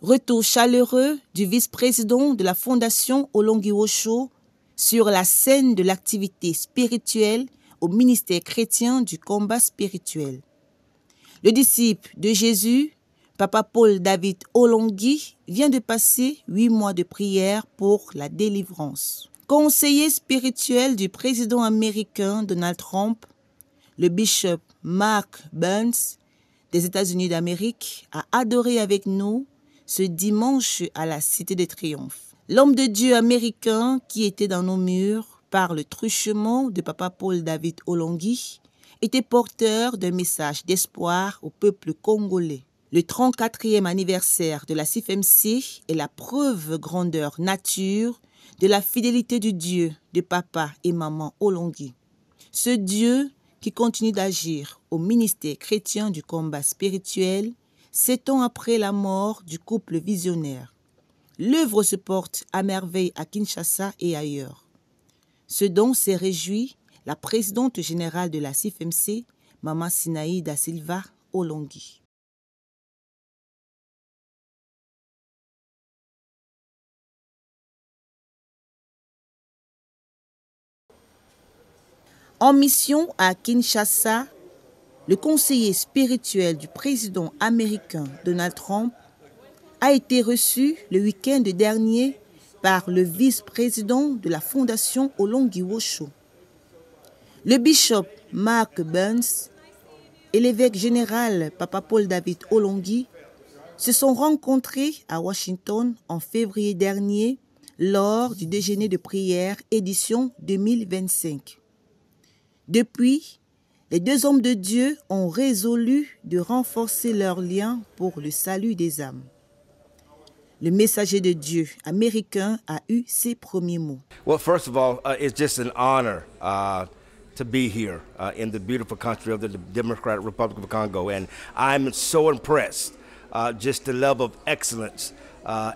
Retour chaleureux du vice-président de la Fondation Olongi Osho sur la scène de l'activité spirituelle au ministère chrétien du combat spirituel. Le disciple de Jésus, Papa Paul David Olongi, vient de passer 8 mois de prière pour la délivrance. Conseiller spirituel du président américain Donald Trump, le bishop Mark Burns des États-Unis d'Amérique a adoré avec nous ce dimanche à la Cité de Triomphe. L'homme de Dieu américain qui était dans nos murs par le truchement de Papa Paul David Olongi était porteur d'un message d'espoir au peuple congolais. Le 34e anniversaire de la CIFMC est la preuve grandeur nature de la fidélité du Dieu de Papa et Maman Olongi. Ce Dieu qui continue d'agir au ministère chrétien du combat spirituel 7 ans après la mort du couple visionnaire. L'œuvre se porte à merveille à Kinshasa et ailleurs. Ce dont s'est réjouie la présidente générale de la CIFMC, Maman Sinaï da Silva Olongi. En mission à Kinshasa, le conseiller spirituel du président américain Donald Trump a été reçu le week-end dernier par le vice-président de la Fondation Olongi Osho. Le bishop Mark Burns et l'évêque général Papa Paul David Olongi se sont rencontrés à Washington en février dernier lors du déjeuner de prière édition 2025. Depuis, les deux hommes de Dieu ont résolu de renforcer leurs liens pour le salut des âmes. Le messager de Dieu américain a eu ses premiers mots. Well, first of all, it's just an honor to be here in the beautiful country of the Democratic Republic of Congo. And I'm so impressed, just the level of excellence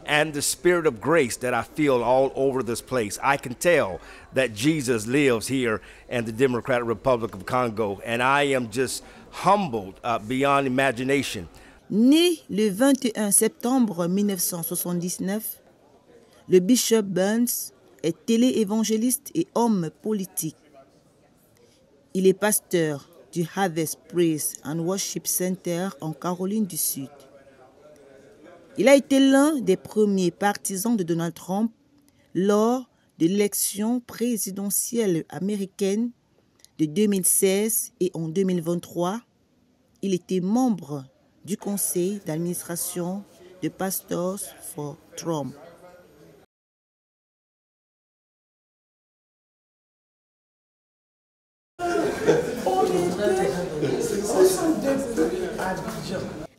and the spirit of grace that I feel all over this place. I can tell that Jesus lives here in the Democratic Republic of Congo. And I am just humbled beyond imagination. Né le 21 septembre 1979, le bishop Burns est télé-évangéliste et homme politique. Il est pasteur du Harvest Praise and Worship Center en Caroline du Sud. Il a été l'un des premiers partisans de Donald Trump lors de l'élection présidentielle américaine de 2016 et en 2023, il était membre du conseil d'administration de Pastors for Trump.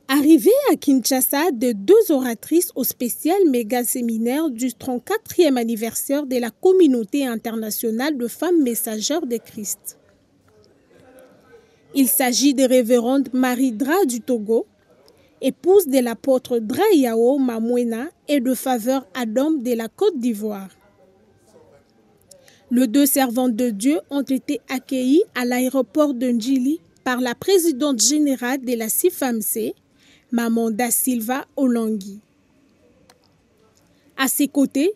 Arrivée à Kinshasa de 2 oratrices au spécial méga-séminaire du 34e anniversaire de la communauté internationale de femmes messagères de Christ. Il s'agit de révérende Marie Dra du Togo, épouse de l'apôtre Drayao Mamouena et de Faveur Adam de la Côte d'Ivoire. Les 2 servantes de Dieu ont été accueillies à l'aéroport de Njili par la présidente générale de la CIFMC, Maman da Silva Olongi. À ses côtés,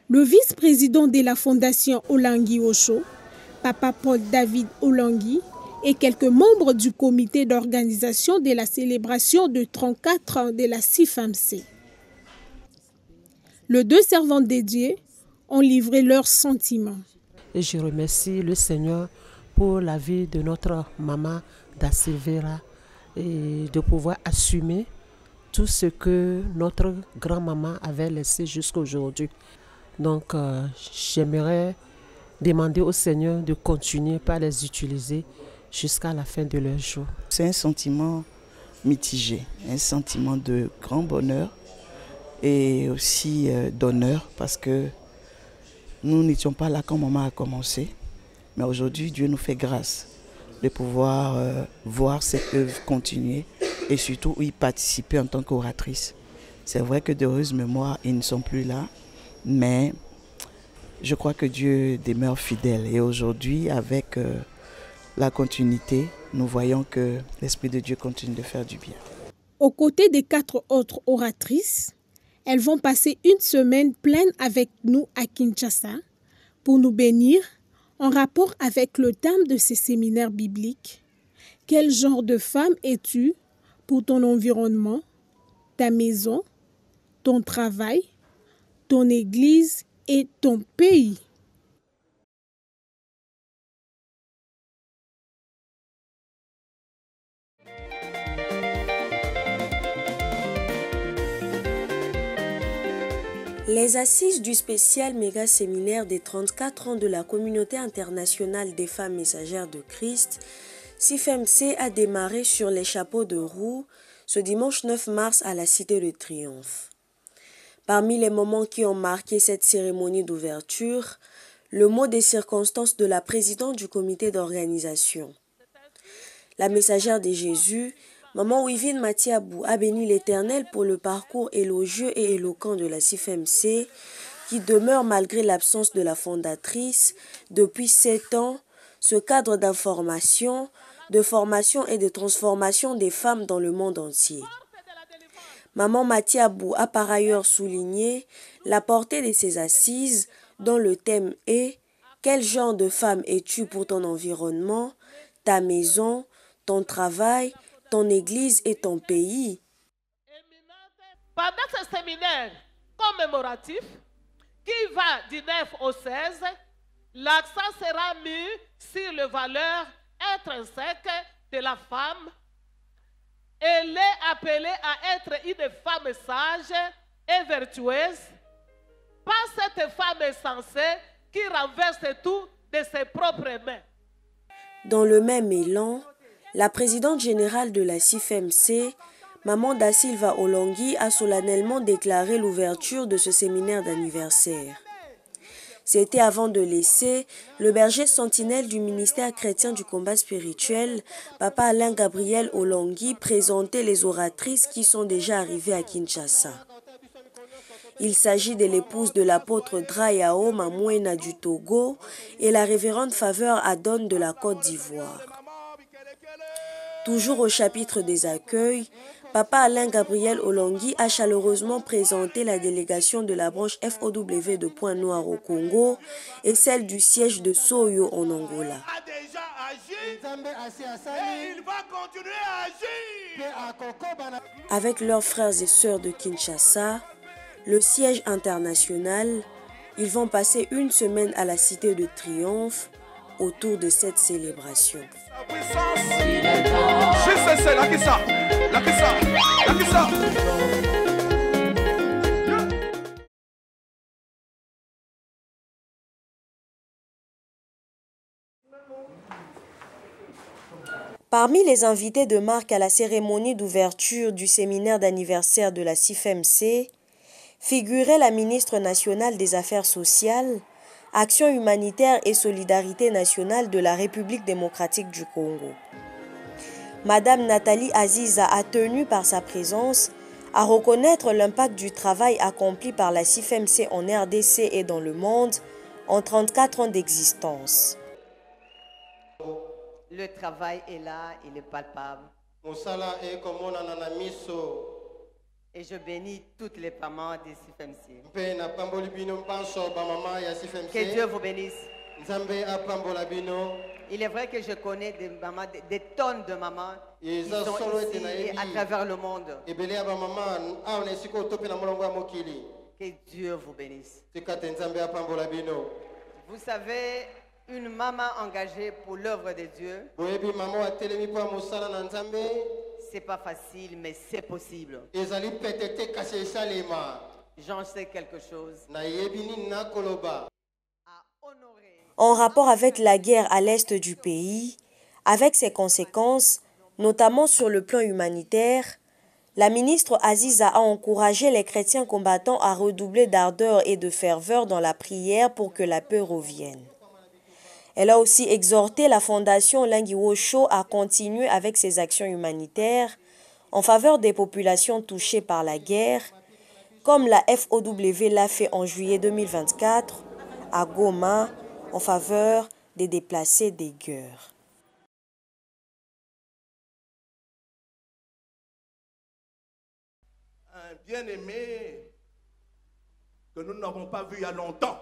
le vice-président de la Fondation Olongi Osho, Papa Paul David Olongi, et quelques membres du comité d'organisation de la célébration de 34 ans de la CIFMC. Les 2 servantes de Dieu ont livré leurs sentiments. Et je remercie le Seigneur pour la vie de notre maman da Silveira et de pouvoir assumer tout ce que notre grand-maman avait laissé jusqu'à aujourd'hui. Donc, j'aimerais demander au Seigneur de continuer par les utiliser jusqu'à la fin de leur jour. C'est un sentiment mitigé, un sentiment de grand bonheur et aussi d'honneur parce que nous n'étions pas là quand maman a commencé. Mais aujourd'hui, Dieu nous fait grâce de pouvoir voir cette œuvre continuer et surtout y participer en tant qu'oratrice. C'est vrai que d'heureuses mémoires, ils ne sont plus là, mais je crois que Dieu demeure fidèle. Et aujourd'hui, avec la continuité, nous voyons que l'Esprit de Dieu continue de faire du bien. Aux côtés des 4 autres oratrices, Elles vont passer une semaine pleine avec nous à Kinshasa pour nous bénir en rapport avec le thème de ces séminaires bibliques. Quel genre de femme es-tu pour ton environnement, ta maison, ton travail, ton église et ton pays? Les assises du spécial méga séminaire des 34 ans de la communauté internationale des femmes messagères de Christ, CIFMC, a démarré sur les chapeaux de roue ce dimanche 9 mars à la Cité de Triomphe. Parmi les moments qui ont marqué cette cérémonie d'ouverture, le mot des circonstances de la présidente du comité d'organisation. La messagère de Jésus, Maman Wivine Matiabou, a béni l'Éternel pour le parcours élogieux et éloquent de la CIFMC, qui demeure malgré l'absence de la fondatrice depuis 7 ans, ce cadre d'information, de formation et de transformation des femmes dans le monde entier. Maman Matiabou a par ailleurs souligné la portée de ces assises dont le thème est « Quel genre de femme es-tu pour ton environnement, ta maison, ton travail, ton église et ton pays ?» Pendant ce séminaire commémoratif qui va du 9 au 16, l'accent sera mis sur les valeurs intrinsèques de la femme. Elle est appelée à être une femme sage et vertueuse, pas cette femme sensée qui renverse tout de ses propres mains. Dans le même élan, la présidente générale de la CIFMC, Maman Da Silva Olongui, a solennellement déclaré l'ouverture de ce séminaire d'anniversaire. C'était avant de laisser le berger sentinelle du ministère chrétien du combat spirituel, Papa Alain Gabriel Olongui, présenter les oratrices qui sont déjà arrivées à Kinshasa. Il s'agit de l'épouse de l'apôtre Drayao Mamouena du Togo et la révérende Faveur Adon de la Côte d'Ivoire. Toujours au chapitre des accueils, Papa Alain Gabriel Olongui a chaleureusement présenté la délégation de la branche FOW de Pointe-Noire au Congo et celle du siège de Soyo en Angola. Avec leurs frères et sœurs de Kinshasa, le siège international, ils vont passer une semaine à la Cité de Triomphe autour de cette célébration. Parmi les invités de marque à la cérémonie d'ouverture du séminaire d'anniversaire de la CIFMC, figurait la ministre nationale des Affaires sociales, Action humanitaire et solidarité nationale de la République démocratique du Congo. Madame Nathalie Aziza a tenu par sa présence à reconnaître l'impact du travail accompli par la CIFMC en RDC et dans le monde en 34 ans d'existence. Le travail est là, il est palpable. Et je bénis toutes les mamans des CIFMC. Que Dieu vous bénisse. Il est vrai que je connais des mamans, des tonnes de mamans qui sont ici et à travers le monde. Que Dieu vous bénisse. Vous savez, une maman engagée pour l'œuvre de Dieu, c'est pas facile, mais c'est possible. J'en sais quelque chose. En rapport avec la guerre à l'est du pays, avec ses conséquences, notamment sur le plan humanitaire, la ministre Aziza a encouragé les chrétiens combattants à redoubler d'ardeur et de ferveur dans la prière pour que la paix revienne. Elle a aussi exhorté la fondation Olangiwosho à continuer avec ses actions humanitaires en faveur des populations touchées par la guerre, comme la FOW l'a fait en juillet 2024 à Goma en faveur des déplacés des guerres. Bien-aimé, que nous n'avons pas vu il y a longtemps.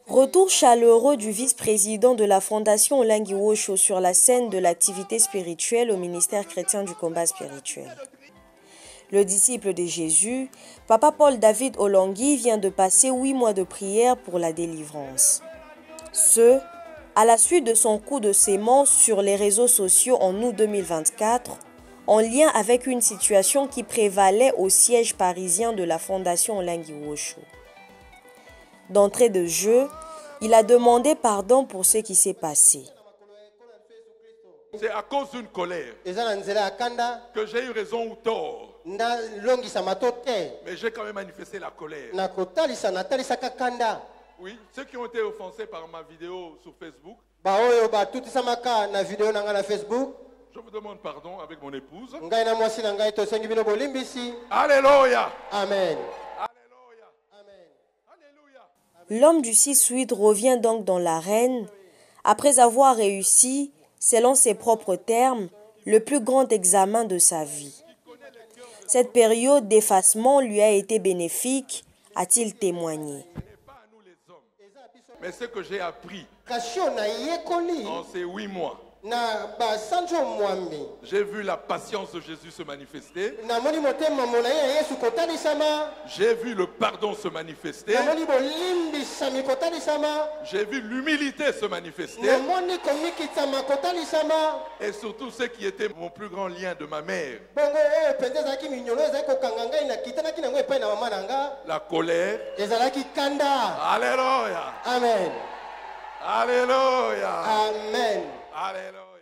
Retour chaleureux du vice-président de la Fondation Olengi Osho sur la scène de l'activité spirituelle au ministère chrétien du combat spirituel. Le disciple de Jésus, Papa Paul David Olengi, vient de passer 8 mois de prière pour la délivrance. Ce, à la suite de son coup de sémence sur les réseaux sociaux en août 2024, en lien avec une situation qui prévalait au siège parisien de la Fondation Olengi Osho. D'entrée de jeu, il a demandé pardon pour ce qui s'est passé. C'est à cause d'une colère que j'ai eu raison ou tort. Mais j'ai quand même manifesté la colère. Oui, ceux qui ont été offensés par ma vidéo sur Facebook, je vous demande pardon avec mon épouse. Alléluia. Amen. L'homme du 6-8 revient donc dans l'arène après avoir réussi, selon ses propres termes, le plus grand examen de sa vie. Cette période d'effacement lui a été bénéfique, a-t-il témoigné. Mais ce que j'ai appris en ces 8 mois, j'ai vu la patience de Jésus se manifester. J'ai vu le pardon se manifester. J'ai vu l'humilité se manifester. Et surtout ce qui était mon plus grand lien de ma mère. La colère. Alléluia. Amen. Alléluia. Amen.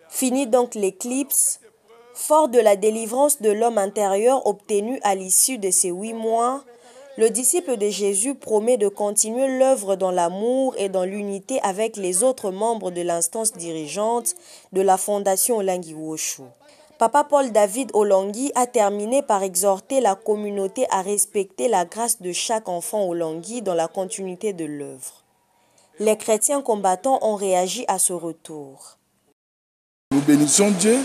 Finit donc l'éclipse, fort de la délivrance de l'homme intérieur obtenue à l'issue de ces 8 mois, le disciple de Jésus promet de continuer l'œuvre dans l'amour et dans l'unité avec les autres membres de l'instance dirigeante de la Fondation Olengi Osho. Papa Paul David Olengi a terminé par exhorter la communauté à respecter la grâce de chaque enfant Olengi dans la continuité de l'œuvre. Les chrétiens combattants ont réagi à ce retour. Nous bénissons Dieu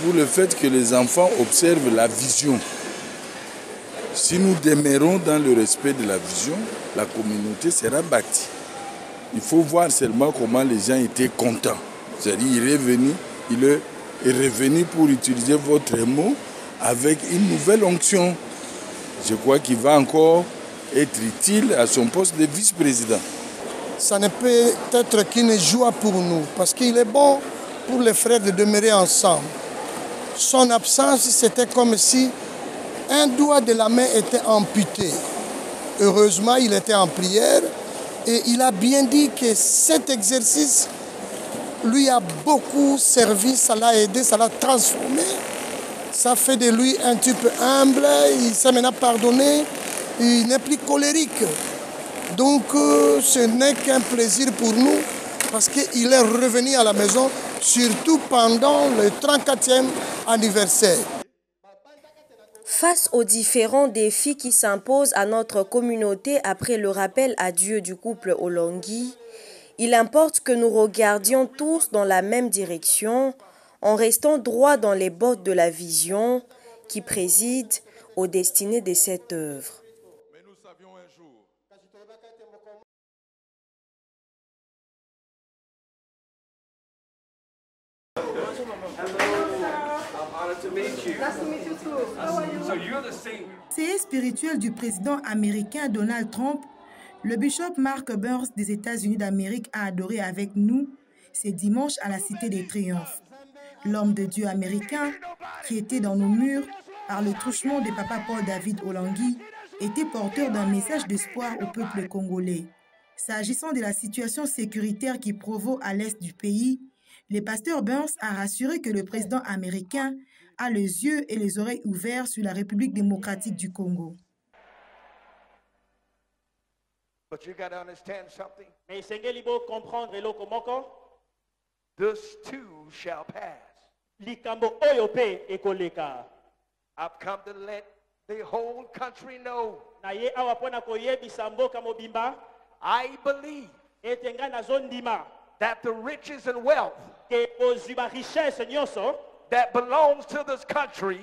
pour le fait que les enfants observent la vision. Si nous demeurons dans le respect de la vision, la communauté sera bâtie. Il faut voir seulement comment les gens étaient contents. C'est-à-dire il est revenu pour utiliser votre mot avec une nouvelle onction. Je crois qu'il va encore être utile à son poste de vice-président. Ça ne peut être qu'une joie pour nous, parce qu'il est bon pour les frères de demeurer ensemble. Son absence, c'était comme si un doigt de la main était amputé. Heureusement, il était en prière et il a bien dit que cet exercice lui a beaucoup servi, ça l'a aidé, ça l'a transformé. Ça fait de lui un type humble, il s'est maintenant pardonné, il n'est plus colérique. Donc ce n'est qu'un plaisir pour nous parce qu'il est revenu à la maison, surtout pendant le 34e anniversaire. Face aux différents défis qui s'imposent à notre communauté après le rappel à Dieu du couple Olengi, il importe que nous regardions tous dans la même direction en restant droit dans les bottes de la vision qui préside aux destinées de cette œuvre. Conseiller spirituel du président américain Donald Trump, le bishop Mark Burns des États-Unis d'Amérique a adoré avec nous ce dimanche à la Cité des Triomphes. L'homme de Dieu américain, qui était dans nos murs par le truchement de Papa Paul David Olengi, était porteur d'un message d'espoir au peuple congolais. S'agissant de la situation sécuritaire qui provoque à l'est du pays, le pasteur Burns a rassuré que le président américain a les yeux et les oreilles ouverts sur la République démocratique du Congo. Mais il faut comprendre This too shall pass. I've come to let the whole country know. I believe that the riches and wealth that belongs to this country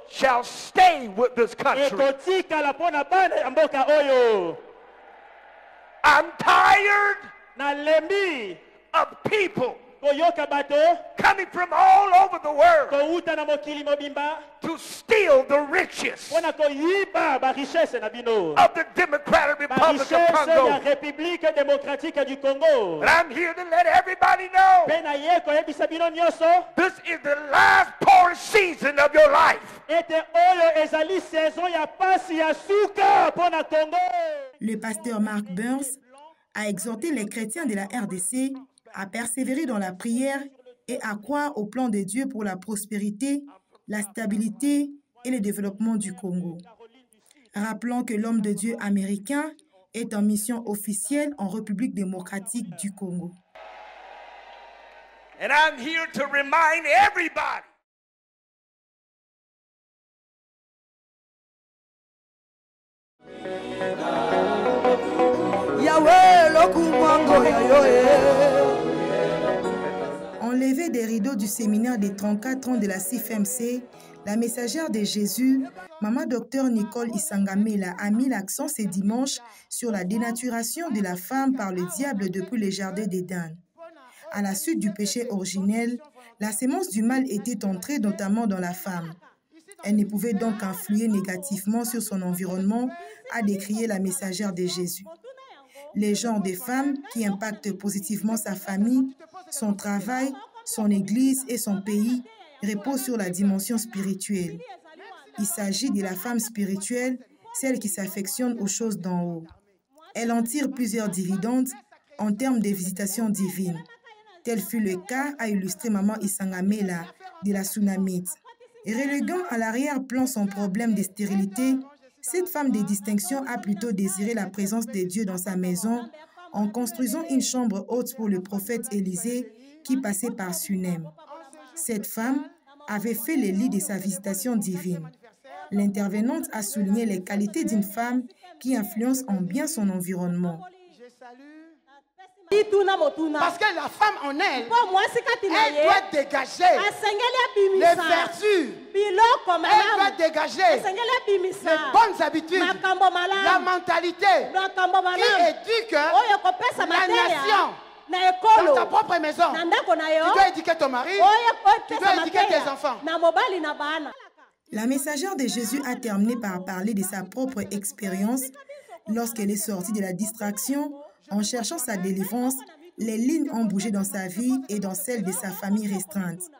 shall stay with this country. I'm tired of people coming from all over the world to steal the riches of the Democratic Republic of Congo. But I'm here to let everybody know this is the last poor season of your life. Le pasteur Mark Burns a exhorté les chrétiens de la RDC à persévérer dans la prière et à croire au plan de Dieu pour la prospérité, la stabilité et le développement du Congo. Rappelons que l'homme de Dieu américain est en mission officielle en République démocratique du Congo. And I'm here to remind everybody Enlevée des rideaux du séminaire des 34 ans de la CIFMC, la messagère de Jésus, Maman Docteur Nicole Isangamela a mis l'accent ce dimanche sur la dénaturation de la femme par le diable depuis le jardin d'Éden. À la suite du péché originel, la sémence du mal était entrée notamment dans la femme. Elle ne pouvait donc influer négativement sur son environnement, a décrié la messagère de Jésus. Les genres de femmes qui impactent positivement sa famille, son travail, son église et son pays reposent sur la dimension spirituelle. Il s'agit de la femme spirituelle, celle qui s'affectionne aux choses d'en haut. Elle en tire plusieurs dividendes en termes de visitation divine. Tel fut le cas, a illustré Maman Isangamela de la Tsunamite. Reléguant à l'arrière-plan son problème de stérilité, cette femme de distinction a plutôt désiré la présence de Dieu dans sa maison en construisant une chambre haute pour le prophète Élisée qui passait par Sunem. Cette femme avait fait le lit de sa visitation divine. L'intervenante a souligné les qualités d'une femme qui influence en bien son environnement. Parce que la femme en elle, elle doit dégager les vertus, elle doit dégager les bonnes habitudes, la mentalité qui éduque la nation. Dans ta propre maison, tu dois éduquer ton mari, tu dois éduquer tes enfants. La messagère de Jésus a terminé par parler de sa propre expérience lorsqu'elle est sortie de la distraction. En cherchant sa délivrance, les lignes ont bougé dans sa vie et dans celle de sa famille restreinte.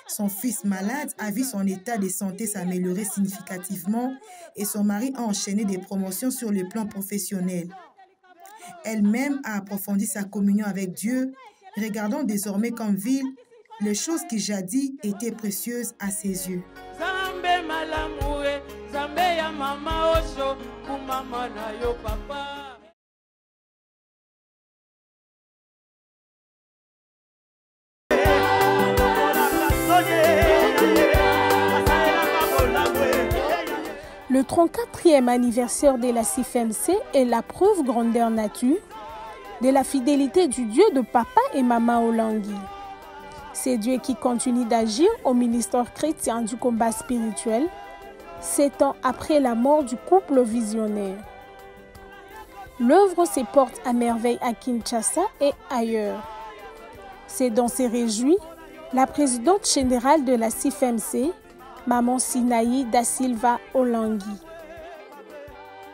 Son fils malade a vu son état de santé s'améliorer significativement et son mari a enchaîné des promotions sur le plan professionnel. Elle-même a approfondi sa communion avec Dieu, regardant désormais comme vile les choses qui jadis étaient précieuses à ses yeux. Le 34e anniversaire de la CIFMC est la preuve grandeur nature de la fidélité du Dieu de Papa et Maman Olangui. C'est Dieu qui continue d'agir au ministère chrétien du combat spirituel, 7 ans après la mort du couple visionnaire. L'œuvre se porte à merveille à Kinshasa et ailleurs. C'est dans ces réjouis la présidente générale de la CIFMC, Maman Sinaï da Silva Olangui.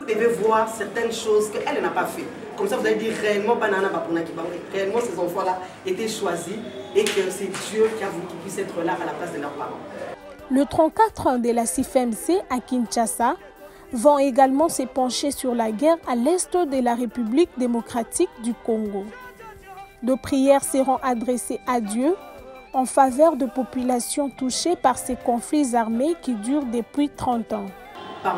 Vous devez voir certaines choses qu'elle n'a pas fait. Comme ça, vous allez dire réellement, réellement ces enfants-là étaient choisis et que c'est Dieu qui a voulu qu'ils puissent être là à la place de leurs parents. Le 34 ans de la CIFMC à Kinshasa vont également se pencher sur la guerre à l'est de la République démocratique du Congo. Nos prières seront adressées à Dieu en faveur de populations touchées par ces conflits armés qui durent depuis 30 ans. Par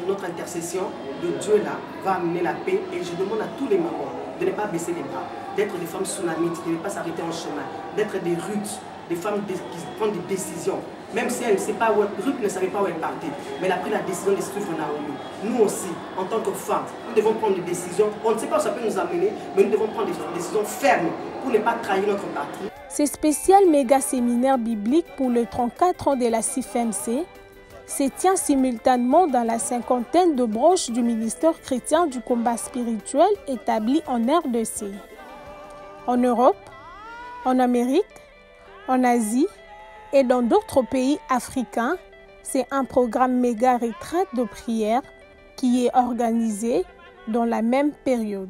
notre intercession, le Dieu là va amener la paix et je demande à tous les mamans de ne pas baisser les bras, d'être des femmes tsunamites, de ne pas s'arrêter en chemin, d'être des Ruth, des femmes qui prennent des décisions. Même si elle ne sait pas où Ruth ne savait pas où elle partait, mais elle a pris la décision de suivre Naomi. Nous aussi, en tant que femmes, nous devons prendre des décisions. On ne sait pas où ça peut nous amener, mais nous devons prendre des décisions fermes pour ne pas trahir notre patrie. Ce spécial méga séminaire biblique pour le 34 ans de la CIFMC se tient simultanément dans la cinquantaine de branches du ministère chrétien du combat spirituel établi en RDC, en Europe, en Amérique, en Asie et dans d'autres pays africains. C'est un programme méga retraite de prière qui est organisé dans la même période.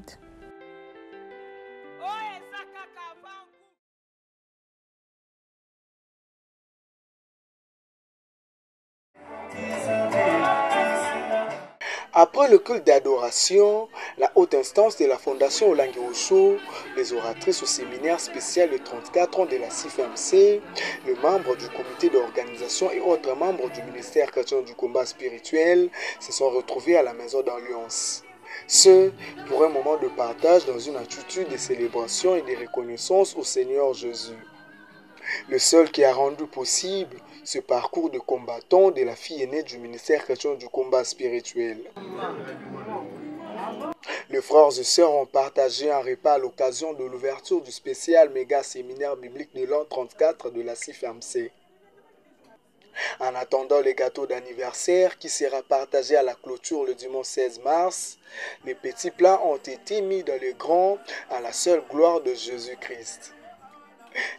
Après le culte d'adoration, la haute instance de la Fondation Olangi Osho, les oratrices au séminaire spécial de 34 ans de la CIFMC, le membre du comité d'organisation et autres membres du ministère chrétien du combat spirituel se sont retrouvés à la maison d'Alliance. Ce, pour un moment de partage dans une attitude de célébration et de reconnaissance au Seigneur Jésus. Le seul qui a rendu possible ce parcours de combattant de la fille aînée du ministère chrétien du combat spirituel. Les frères et sœurs ont partagé un repas à l'occasion de l'ouverture du spécial méga séminaire biblique de l'an 34 de la CIFMC. En attendant le gâteau d'anniversaire qui sera partagé à la clôture le dimanche 16 mars, les petits plats ont été mis dans le grand à la seule gloire de Jésus-Christ.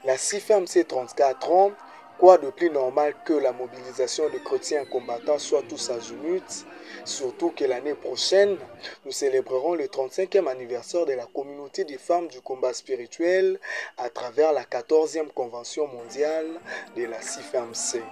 La CIFMC 34 ans, quoi de plus normal que la mobilisation de chrétiens combattants soit tous azimuts, surtout que l'année prochaine, nous célébrerons le 35e anniversaire de la communauté des femmes du combat spirituel à travers la 14e convention mondiale de la CIFMC.